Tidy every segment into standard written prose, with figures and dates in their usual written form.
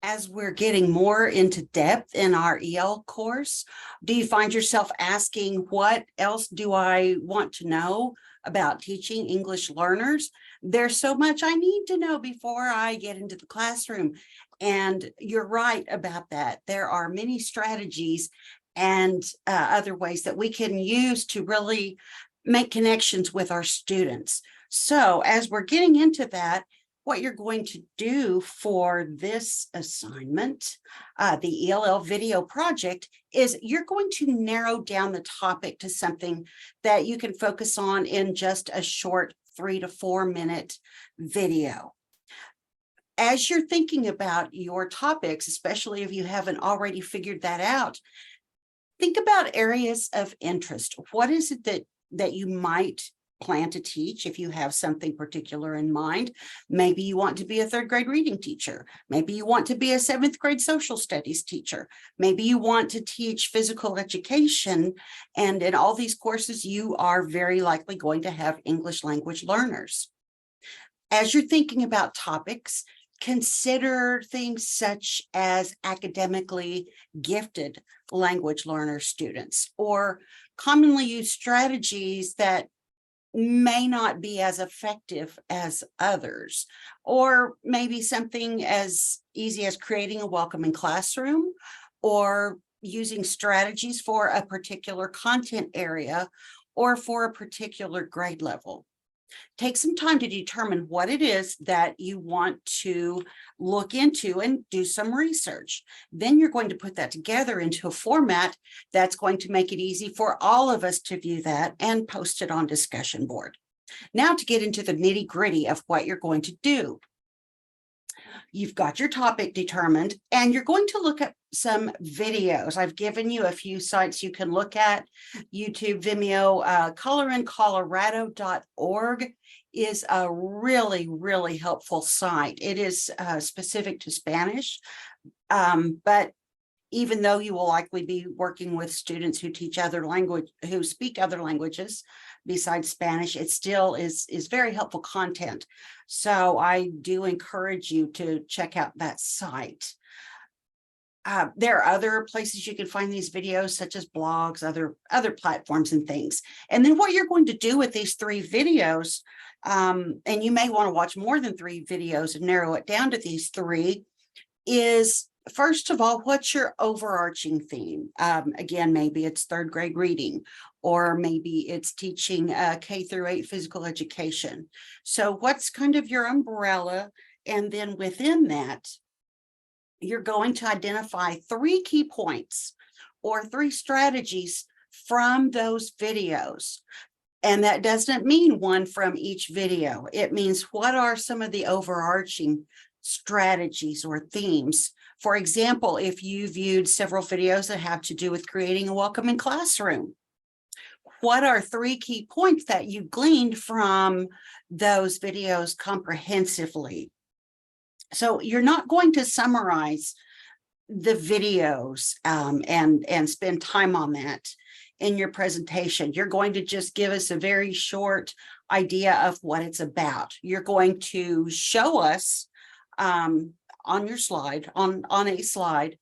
As we're getting more into depth in our EL course, do you find yourself asking, what else do I want to know about teaching English learners? There's so much I need to know before I get into the classroom. And you're right about that. There are many strategies and other ways that we can use to really make connections with our students. So as we're getting into that, what you're going to do for this assignment, the ELL video project, is you're going to narrow down the topic to something that you can focus on in just a short 3 to 4 minute video. As you're thinking about your topics, especially if you haven't already figured that out, think about areas of interest. What is it that you might plan to teach if you have something particular in mind? Maybe you want to be a 3rd grade reading teacher. Maybe you want to be a 7th grade social studies teacher. Maybe you want to teach physical education. And in all these courses, you are very likely going to have English language learners. As you're thinking about topics, consider things such as academically gifted language learner students, or commonly used strategies that may not be as effective as others, or maybe something as easy as creating a welcoming classroom, or using strategies for a particular content area or for a particular grade level. Take some time to determine what it is that you want to look into and do some research. Then you're going to put that together into a format that's going to make it easy for all of us to view that and post it on discussion board. Now to get into the nitty-gritty of what you're going to do. You've got your topic determined, and you're going to look at some videos. I've given you a few sites you can look at: YouTube, Vimeo, colorincolorado.org is a really, really helpful site. It is specific to Spanish, but even though you will likely be working with students who teach who speak other languages besides Spanish, it still is very helpful content. So I do encourage you to check out that site. There are other places you can find these videos, such as blogs, other platforms and things. And then what you're going to do with these 3 videos, and you may want to watch more than 3 videos and narrow it down to these 3, is, first of all, what's your overarching theme? Again, maybe it's 3rd grade reading, or maybe it's teaching K through 8 physical education. So what's kind of your umbrella? And then within that, you're going to identify 3 key points or 3 strategies from those videos. And that doesn't mean one from each video. It means, what are some of the overarching strategies or themes? For example, if you viewed several videos that have to do with creating a welcoming classroom, what are 3 key points that you gleaned from those videos comprehensively? So you're not going to summarize the videos and spend time on that in your presentation. You're going to just give us a very short idea of what it's about. You're going to show us on your slide, on a slide,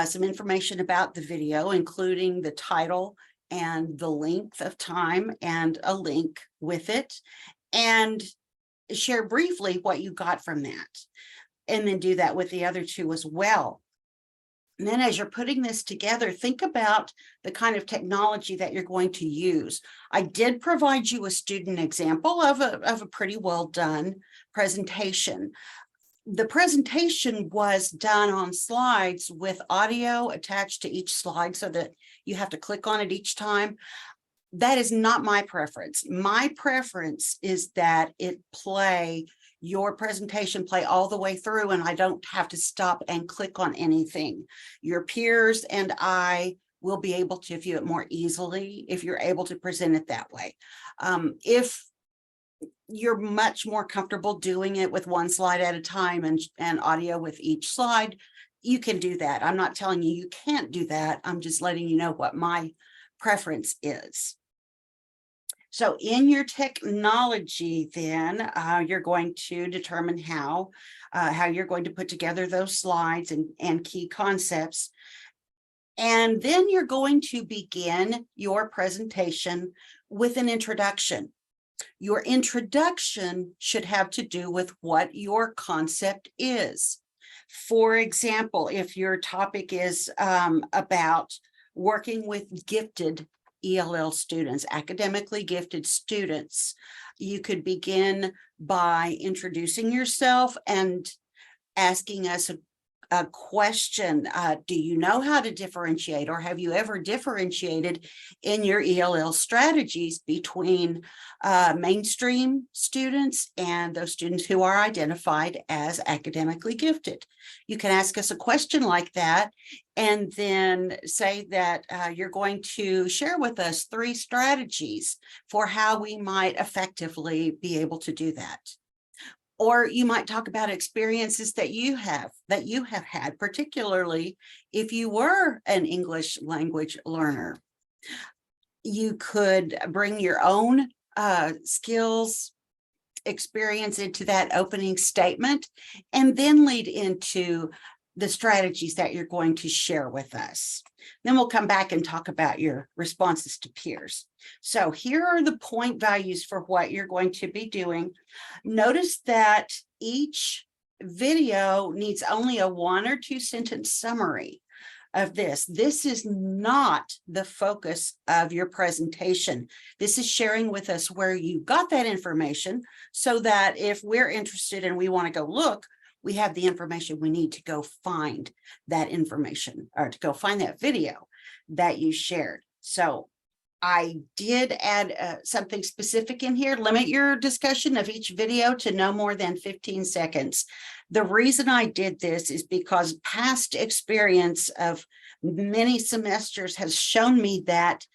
some information about the video, including the title and the length of time and a link with it, and share briefly what you got from that. And then do that with the other 2 as well. And then as you're putting this together, think about the kind of technology that you're going to use. I did provide you a student example of a pretty well done presentation. The presentation was done on slides with audio attached to each slide so that you have to click on it each time. That is not my preference. My preference is that your presentation play all the way through, and I don't have to stop and click on anything. Your peers and I will be able to view it more easily if you're able to present it that way. If you're much more comfortable doing it with 1 slide at a time and audio with each slide, you can do that. I'm not telling you can't do that. I'm just letting you know what my preference is. So in your technology, then you're going to determine how how you're going to put together those slides and key concepts. And then you're going to begin your presentation with an introduction. Your introduction should have to do with what your concept is. For example, if your topic is about working with gifted ELL students, academically gifted students, you could begin by introducing yourself and asking us a question. Do you know how to differentiate, or have you ever differentiated in your ELL strategies between mainstream students and those students who are identified as academically gifted? You can ask us a question like that and then say that you're going to share with us 3 strategies for how we might effectively be able to do that. Or you might talk about experiences that you have had, particularly if you were an English language learner. You could bring your own skills, experience into that opening statement, and then lead into the strategies that you're going to share with us. Then we'll come back and talk about your responses to peers. So here are the point values for what you're going to be doing. Notice that each video needs only a 1 or 2 sentence summary of this. This is not the focus of your presentation. This is sharing with us where you got that information so that if we're interested and we want to go look, we have the information we need to go find that information, or to go find that video that you shared. So I did add something specific in here. Limit your discussion of each video to no more than 15 seconds. The reason I did this is because past experience of many semesters has shown me that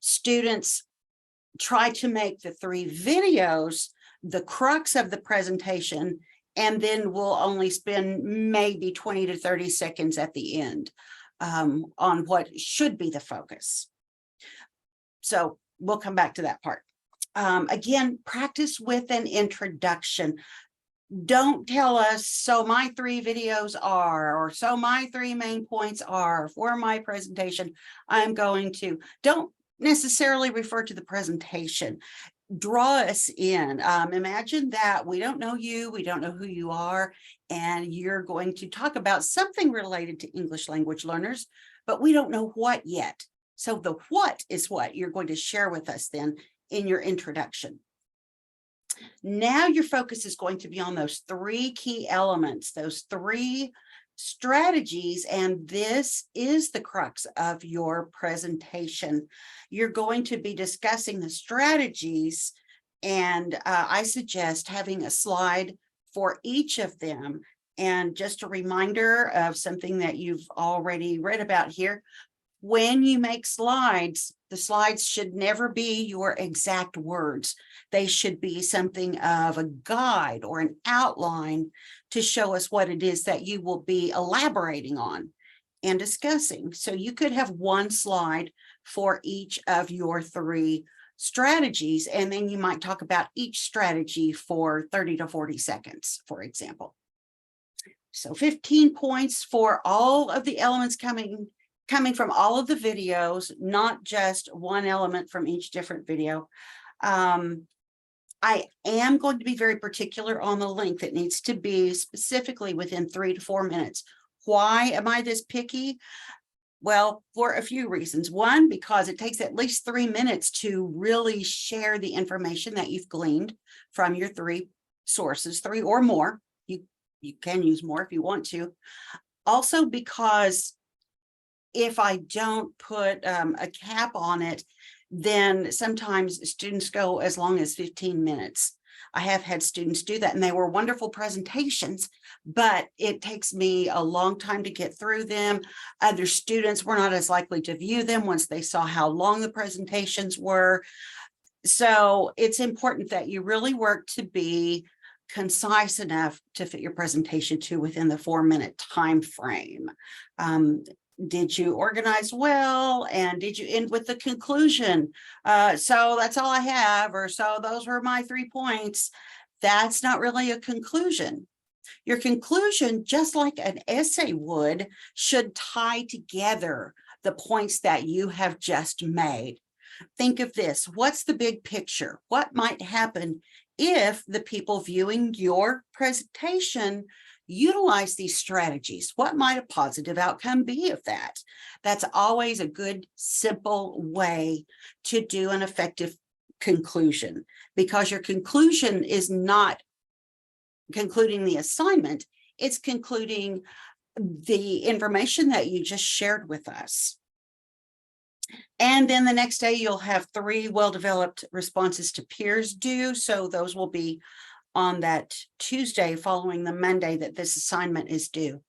students try to make the 3 videos the crux of the presentation, and then we'll only spend maybe 20 to 30 seconds at the end on what should be the focus. So we'll come back to that part. Again, practice with an introduction. Don't tell us, so my 3 videos are, or so my 3 main points are for my presentation. I'm going to, don't necessarily refer to the presentation. Draw us in. Imagine that we don't know you, we don't know who you are, and you're going to talk about something related to English language learners, but we don't know what yet. So the what is what you're going to share with us then in your introduction. Now your focus is going to be on those 3 key elements, those 3 strategies, and this is the crux of your presentation. You're going to be discussing the strategies, and I suggest having a slide for each of them. And just a reminder of something that you've already read about here. When you make slides, the slides should never be your exact words. They should be something of a guide or an outline to show us what it is that you will be elaborating on and discussing. So you could have 1 slide for each of your 3 strategies, and then you might talk about each strategy for 30 to 40 seconds, for example. So 15 points for all of the elements coming from all of the videos, not just 1 element from each different video. I am going to be very particular on the length. It needs to be specifically within 3 to 4 minutes. Why am I this picky? Well, for a few reasons. 1, because it takes at least 3 minutes to really share the information that you've gleaned from your 3 sources, 3 or more. You can use more if you want to. Also, because if I don't put a cap on it, then sometimes students go as long as 15 minutes. I have had students do that, and they were wonderful presentations, but it takes me a long time to get through them. Other students were not as likely to view them once they saw how long the presentations were. So it's important that you really work to be concise enough to fit your presentation to within the 4-minute time frame. Did you organize well, and did you end with the conclusion? So that's all I have, or so those were my 3 points. That's not really a conclusion. Your conclusion, just like an essay would, should tie together the points that you have just made. Think of this. What's the big picture? What might happen if the people viewing your presentation utilize these strategies? What might a positive outcome be of that? That's always a good, simple way to do an effective conclusion, because your conclusion is not concluding the assignment, it's concluding the information that you just shared with us. And then the next day, you'll have 3 well-developed responses to peers due. So those will be on that Tuesday following the Monday that this assignment is due.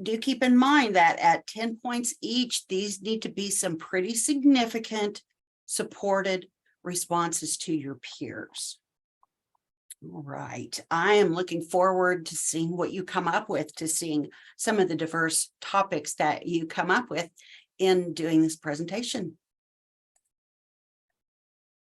Do keep in mind that at 10 points each, these need to be some pretty significant supported responses to your peers. All right, I am looking forward to seeing what you come up with, to seeing some of the diverse topics that you come up with in doing this presentation.